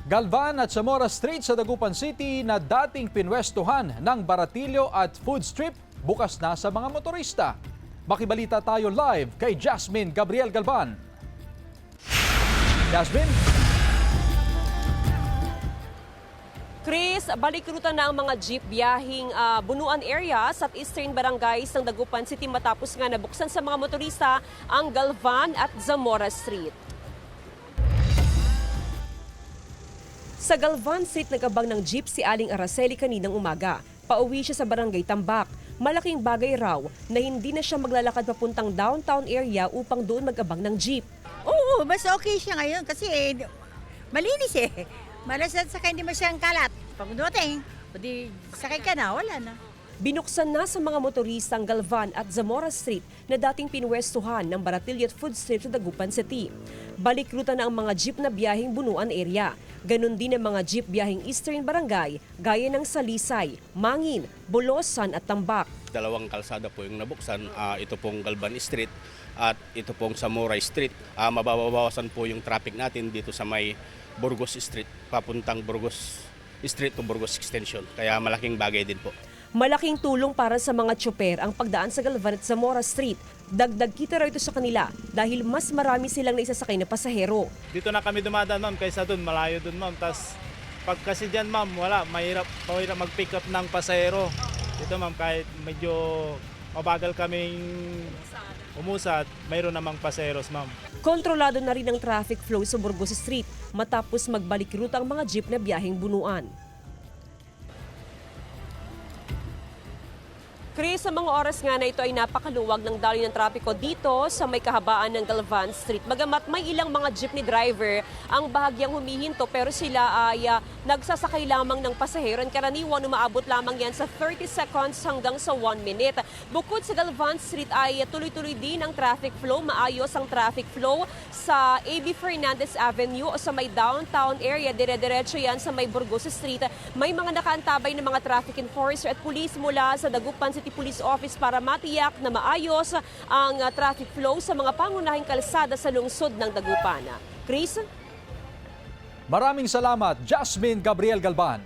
Galvan at Zamora Street sa Dagupan City na dating pinwestuhan ng baratilyo at food strip bukas na sa mga motorista. Makibalita tayo live kay Jasmine Gabriel Galvan. Jasmine? Chris, balikruta na ang mga jeep biyahing Bunuan area sa Eastern Barangays ng Dagupan City matapos nga nabuksan sa mga motorista ang Galvan at Zamora Street. Sa Galvan Street nagabang ng jeep si Aling Araceli kaninang umaga. Pauwi siya sa Barangay Tambak. Malaking bagay raw na hindi na siya maglalakad papuntang downtown area upang doon magabang ng jeep. Oo, mas okay siya ngayon kasi malinis eh. Malasad sa hindi masyang kalat. Pag dumating, di sakay ka na, wala na. Binuksan na sa mga motorista ang Galvan at Zamora Street na dating pinwestuhan ng baratilyo at food strip sa Dagupan City. Balikruta na ang mga jeep na biyaheng Bunuan area. Ganon din ang mga jeep biyaheng Eastern Barangay gaya ng Salisay, Mangin, Bolosan at Tambak. Dalawang kalsada po yung nabuksan, ito pong Galvan Street at ito pong Zamora Street. Mababawasan po yung traffic natin dito sa may Burgos Street, papuntang Burgos Street to Burgos Extension. Kaya malaking bagay din po. Malaking tulong para sa mga tsoper ang pagdaan sa Galvan at Zamora Street. Dagdag kita raw ito sa kanila dahil mas marami silang naisasakay na pasahero. Dito na kami dumadaan, ma'am, kaysa doon, malayo doon, ma'am. Tapos pag kasi dyan, ma'am, wala, mahirap mag-pick up ng pasahero. Dito, ma'am, kahit medyo mabagal kaming umusad, mayroon namang pasaheros, ma'am. Kontrolado na rin ang traffic flow sa Burgos Street matapos magbalik ruta ang mga jeep na biyaheng Bunuan. Chris, sa mga oras nga na ito ay napakaluwag ng daloy ng trapiko dito sa may kahabaan ng Galvan Street. Bagamat may ilang mga jeepney driver ang bahagyang humihinto pero sila ay nagsasakay lamang ng pasahero. Karaniwan umaabot lamang yan sa 30 seconds hanggang sa 1 minute. Bukod sa Galvan Street ay tuloy-tuloy din ang traffic flow. Maayos ang traffic flow sa A.B. Fernandez Avenue o sa may downtown area. Dire-diretso yan sa may Burgos Street. May mga nakaantabay ng mga traffic enforcer at pulis mula sa Dagupan City Police Office para matiyak na maayos ang traffic flow sa mga pangunahing kalsada sa lungsod ng Dagupan. Chris? Maraming salamat, Jasmine Gabriel Galvan.